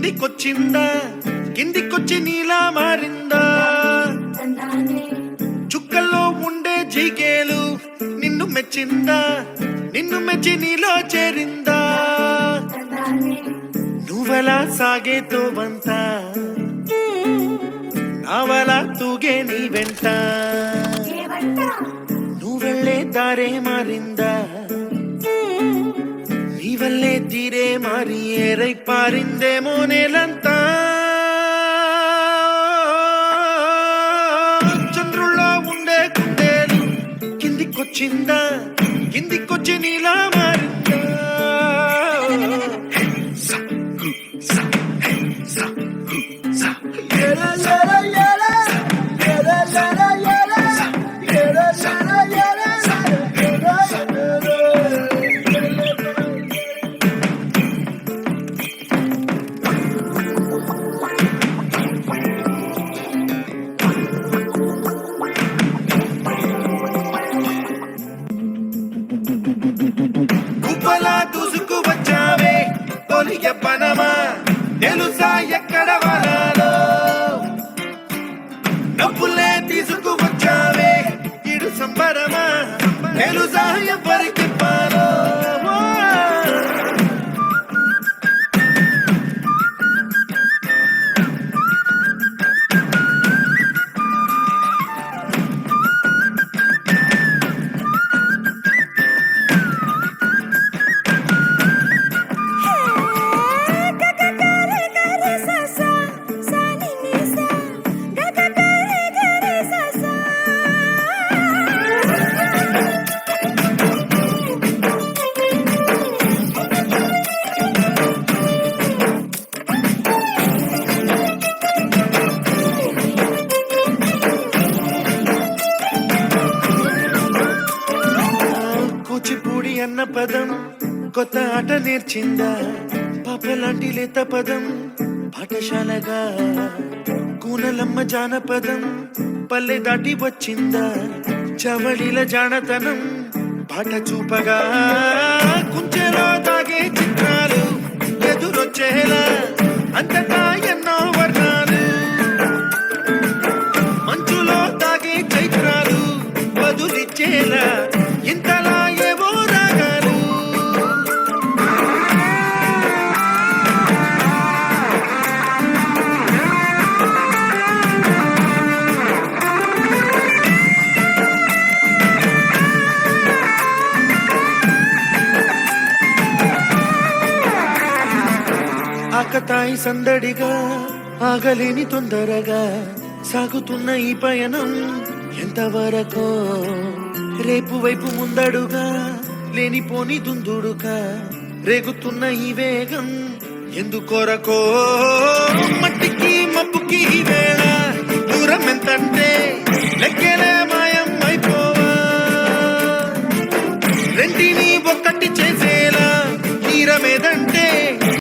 కిందికొచ్చిందా కిందికొచ్చి నీలా మారిందా చుక్కల్లో ఉండే జీకేలు నిన్ను మెచ్చిందా నిన్ను మెచ్చి నీలో చేరిందా నువ్వెలా సాగేతో వంత నావలా తూగే నీ వెంట నువ్వెళ్ళే దారే మారిందా నీ వల్లే తీరే మారి ఏరై పారిందేమో నేలంతా చంద్రుల్లో ఉండే కుందేలు కిందికొచ్చిందా కిందికొచ్చి నీలా మారిందా గుబ్బలా దూసుకు వచ్చావే తొలి ఎప్పనమా తెలుసా ఎక్కడ వనాలో డబ్బులే తీసుకు వచ్చావే ఇడు సంబరమా తెలుసా ఎవరికి పాలో కూచిపూడి అన్న పదం కొత్త ఆట నేర్చిందా పాపలాంటి లేత పదం పాఠశాలగా కూనలమ్మ జానపదం పల్లె దాటి వచ్చిందా చవళిల జానతనం పాట చూపగా కుంచెలో తాగే చిత్రాలు ఎదురొచ్చేలా అంతటా ఎన్నో వర్ణాలు మంచులో తాగే చైత్రాలు వదులిచ్చేలా ఇంతలా ఏవో రాగాలు ఆకతాయి సందడిగా ఆగలేని తొందరగా సాగుతున్న ఈ పయనం ఎంతవరకో రేపు వైపు ముందడుగా లేనిపోని దుందుడుగా రేగుతున్న ఈ వేగం ఎందుకొరకో మట్టికి మబ్బుకి ఈ వేళ దూరం ఎంతంటే లెక్కలే